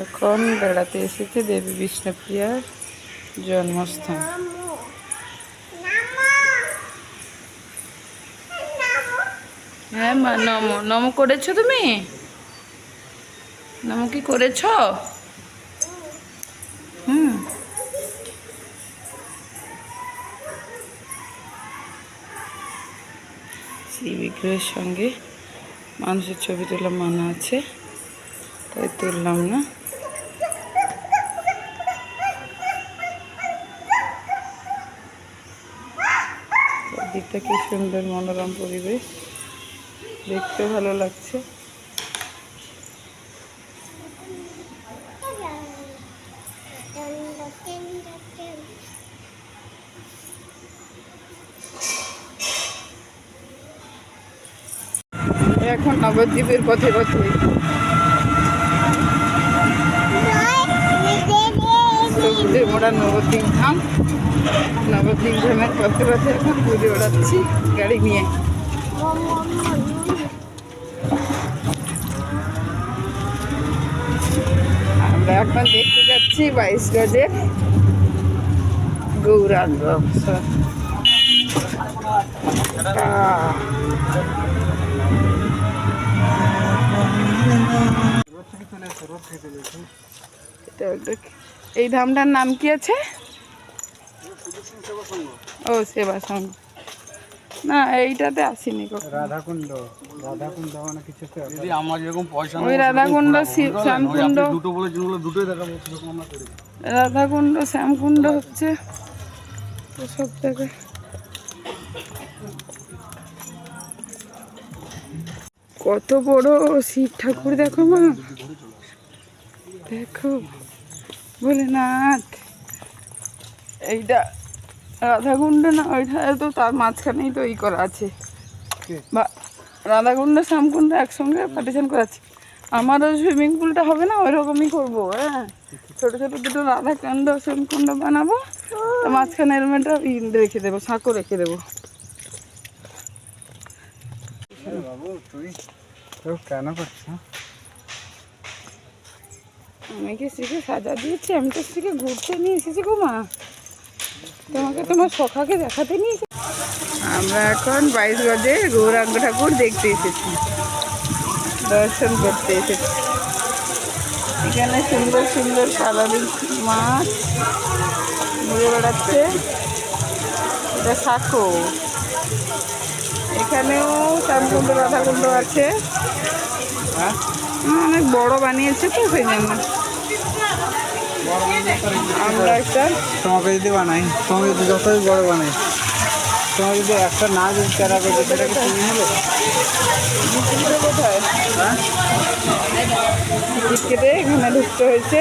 এখন বেড়াতে এসেছে দেবী বিষ্ণুপ্রিয়ার জন্মস্থান। হ্যাঁ মা, নমো নমো করেছো তুমি? নমো কি করেছ? হুম। শ্রী বিগ্রহের সঙ্গে মানুষের ছবি তোলা মানা আছে, তাই তুললাম না। চারদিকটা কি সুন্দর মনোরম পরিবেশ, দেখতে ভালো লাগছে। এখন নবদ্বীপের পথে পথে মোড়া নবদ্বীপ ধাম। নবদ্বীপ ধামের পথে পথে এখন ঘুরে বেড়াচ্ছি গাড়ি নিয়ে। আমরা এখন দেখতে যাচ্ছি 22 গজের গৌরাঙ্গ। এই ধামটার নাম কি আছে? ও সেবা সংঘ না, এইটাতে আসিনি কখনো। রাধাকুণ্ড, রাধাকুণ্ড মানে কিছু যদি আমার যেরকম পয়সা ওই রাধাকুণ্ড, শ্যামকুণ্ড, দুটো বলেছেন বলে দুটোই দেখাবো, সেরকম আমরা করি। রাধাকুণ্ড শ্যামকুণ্ড হচ্ছে সব জায়গায়। কত বড় শিব ঠাকুর দেখো মা, দেখো ভোলেনাথ। এইটা রাধাকুণ্ড না, ওইটা তো তার মাঝখানেই তো ই করা আছে, বা রাধাকুণ্ড শ্যামকুণ্ড একসঙ্গে পার্টিশন করা আছে। আমারও সুইমিং পুলটা হবে না, ওই রকমই করবো। হ্যাঁ, ছোটো ছোটো দুটো রাধাকুণ্ড শ্যামকুণ্ড বানাবো, তো মাঝখানে এরমেটা রেখে দেবো, সাঁকো রেখে দেবো। বাবু তুই কেন করছিস? আমি কি স্ত্রীকে সাজা দিয়েছি? আমি তো স্ত্রীকে ঘুরতে নিয়ে এসেছি গো মা, তোমাকে তোমার সখাকে দেখাতে নিয়ে এসেছি। আমরা এখন 22 গজে গৌরাঙ্গ ঠাকুর দেখতে এসেছি, দর্শন করতে এসেছি। এখানে সুন্দর সুন্দর কালারিং মাছ ঘুরে বেড়াচ্ছে, এটা সাঁকো। এখানেও শ্যামকুণ্ড রাধাকুণ্ড আছে, অনেক বড় বানিয়েছে তো সেই জন্য। আমরা একটা তোমাকে যদি বানাই, তোমাকে যদি যতই বড় বানাই, তোমার যদি একটা না যদি তেরা করবে, সেটাকে তুমি হলো কোথায় টিকিট কেটে এখানে ঢুকতে হয়েছে।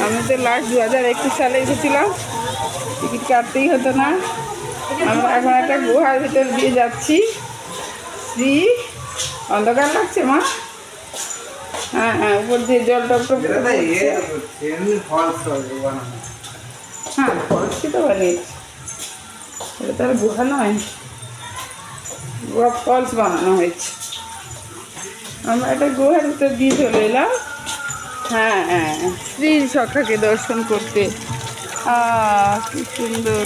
আমি তো লাস্ট 2021 সালে এসেছিলাম, টিকিট কাটতেই হতো না। আমরা এখন একটা গুহার ভিতর দিয়ে যাচ্ছি। শ্রী অন্ধকার লাগছে মা? হ্যাঁ হ্যাঁ, উপর দিয়ে জল টপ টপ করে পড়ছে। হ্যাঁ ফলসই তো বানিয়েছি, এটা তার গুহা নয়, গুহা ফলস বানানো হয়েছে। আমরা একটা গুহার ভিতর দিয়ে চলে এলাম। হ্যাঁ হ্যাঁ, শ্রী সখাকে দর্শন করতে। কি সুন্দর।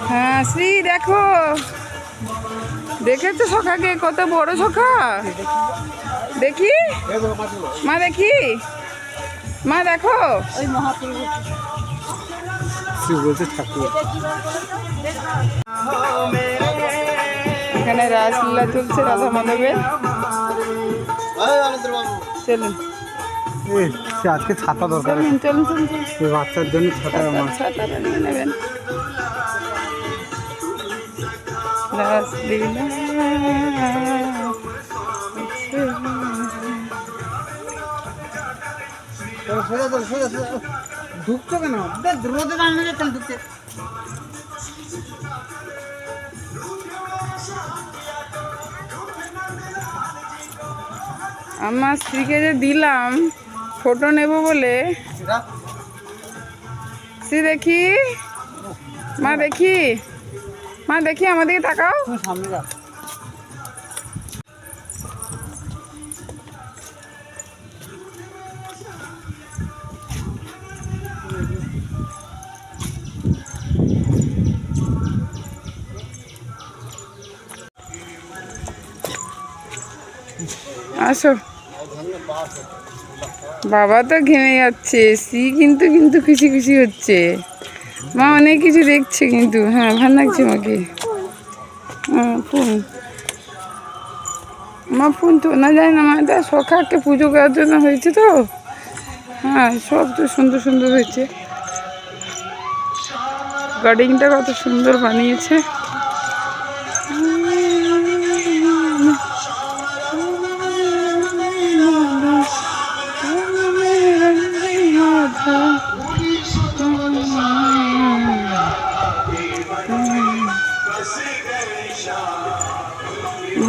হ্যাঁ শ্রী দেখো, দেখেছো সখাকে? কত বড় সখা, দেখি মা, দেখি মা, দেখো এখানে রাসলীলা চলছে রাধা মাধবের। চলুন আজকে ছাতা দরকার, চলুন চলুন চলুন, বাচ্চার জন্য ছাতা ছাতাটা নিয়ে নেবেন। রাসলীলা ঢুকছো কেন? রোদে দাঁড়িয়ে যাচ্ছেন ঢুকছে। আমার স্ত্রীকে যে দিলাম ফটো নেব বলে, শ্রী দেখি মা, দেখি মা দেখি আমাদেরকে তাকাও। তুমি সামনে যাও। আসো। বাবা তো ঘেমে যাচ্ছে, শ্রী কিন্তু কিন্তু খুশি খুশি হচ্ছে। মা অনেক কিছু দেখছে কিন্তু, হ্যাঁ ভালো লাগছে মাকে। ফোন মা ফোন তো না যায় না, মা এটা সখাকে পুজো করার জন্য হয়েছে তো। হ্যাঁ সব তো সুন্দর সুন্দর হয়েছে, গার্ডেনটা কত সুন্দর বানিয়েছে।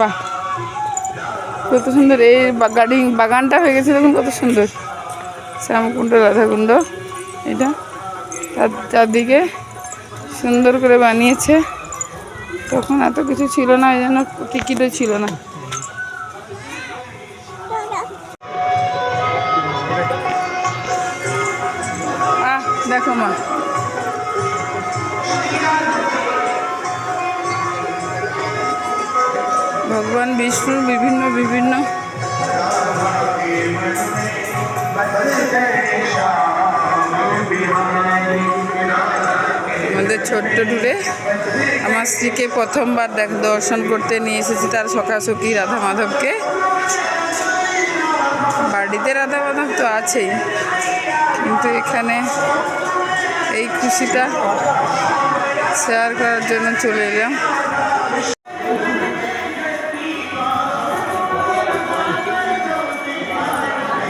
বাহ কত সুন্দর এই গার্ডেন, বাগানটা হয়ে গেছে দেখুন কত সুন্দর। শ্যামকুণ্ড রাধাকুণ্ড এটা চারদিকে সুন্দর করে বানিয়েছে। তখন এত কিছু ছিল না, এই জন্য টিকিটও ছিল না। দেখো মা ভগবান বিষ্ণুর বিভিন্ন বিভিন্ন আমাদের ছোট্ট টুরে আমার স্ত্রীকে প্রথমবার দর্শন করতে নিয়ে এসেছি তার সখাসখি রাধা মাধবকে। বাড়িতে রাধা মাধব তো আছেই, কিন্তু এখানে এই খুশিটা শেয়ার করার জন্য চলে এলাম।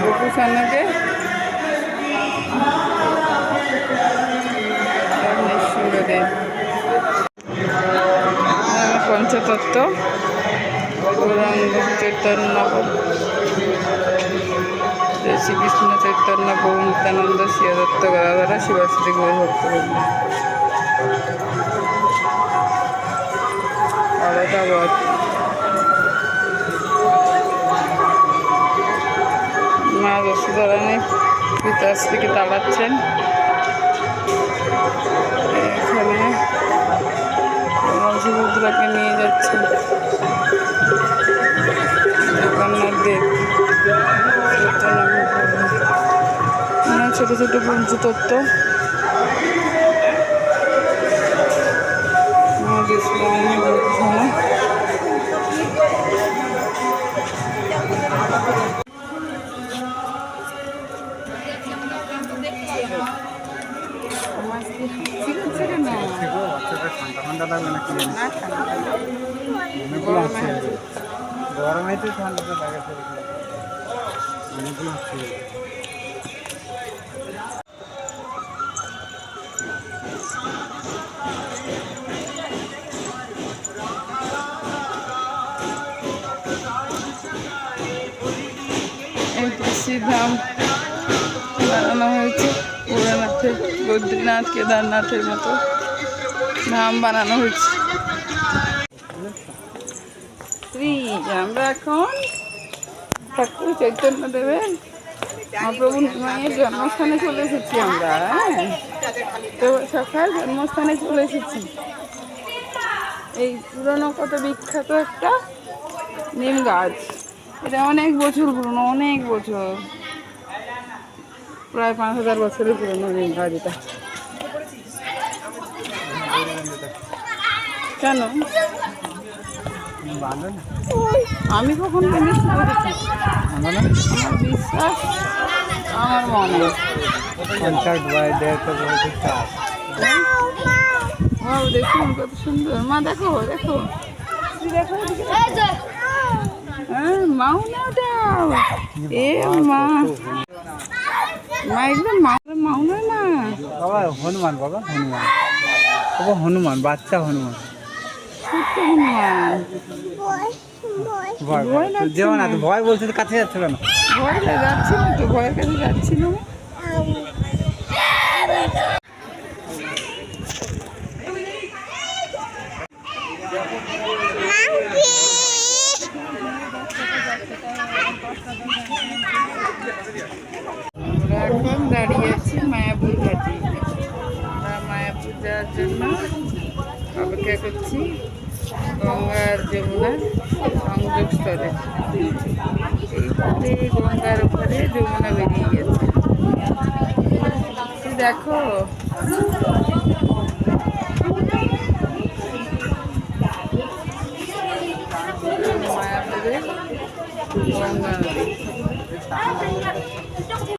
গোপুসানাকে পঞ্চতত্ত্ব গৌরাঙ্গ চৈতন্য শ্রীকৃষ্ণ চৈতন্য গৌর নিত্যানন্দ শ্রীদত্ত গদাধরা শিবাশ্রী গৌর ভক্তবৃন্দ। আলাদাবাদ মা যশোদারানী পিতাশ্রীকে তাড়াচ্ছেন। এখানে সুভদ্রাকে নিয়ে যাচ্ছেন জগন্নাথ দেব। ছোট ছোট পঞ্চতত্ত্ব ঠান্ডা লাগবে না কি অনেকগুলো আছে, গরমে তো ঠান্ডাটা লাগে, অনেকগুলো আছে। ধাম বানানো হয়েছে ভোলানাথের, বদ্রীনাথ কেদারনাথের মতো ধাম বানানো হয়েছে। আমরা এখন ঠাকুর চৈতন্য দেবের মহাপ্রভু মায়ের জন্মস্থানে চলে এসেছি আমরা। হ্যাঁ তো সকাল জন্মস্থানে চলে এসেছি। এই পুরনো কত বিখ্যাত একটা নিম গাছ, এটা অনেক বছর পুরনো, অনেক বছর, প্রায় 5000 বছরের পুরনো নিম গাছ এটা। কেন আমি কখন বেঁধেছি আমার বিশ্বাস, আমার মনে দেখুন কত সুন্দর। মা দেখো দেখো দেখো, হ্যাঁ মাও না ওটাও, এ মা মা একদম মাও নয় না বাবা, হনুমান বাবা, হনুমান বাবা, হনুমান বাচ্চা হনুমান, যেমন ভয় বলছে কাছে যাচ্ছিল না, ভয় যাচ্ছিল তো, ভয়ের কাছে যাচ্ছিল। আমরা এখন দাঁড়িয়ে আছি মায়াপুর ঘাটে। আমরা মায়াপুর যাওয়ার জন্য অপেক্ষা করছি গঙ্গা আর যমুনার সংযোগস্থলে। এইভাবে গঙ্গার উপরে যমুনা বেরিয়ে গেছে। দেখো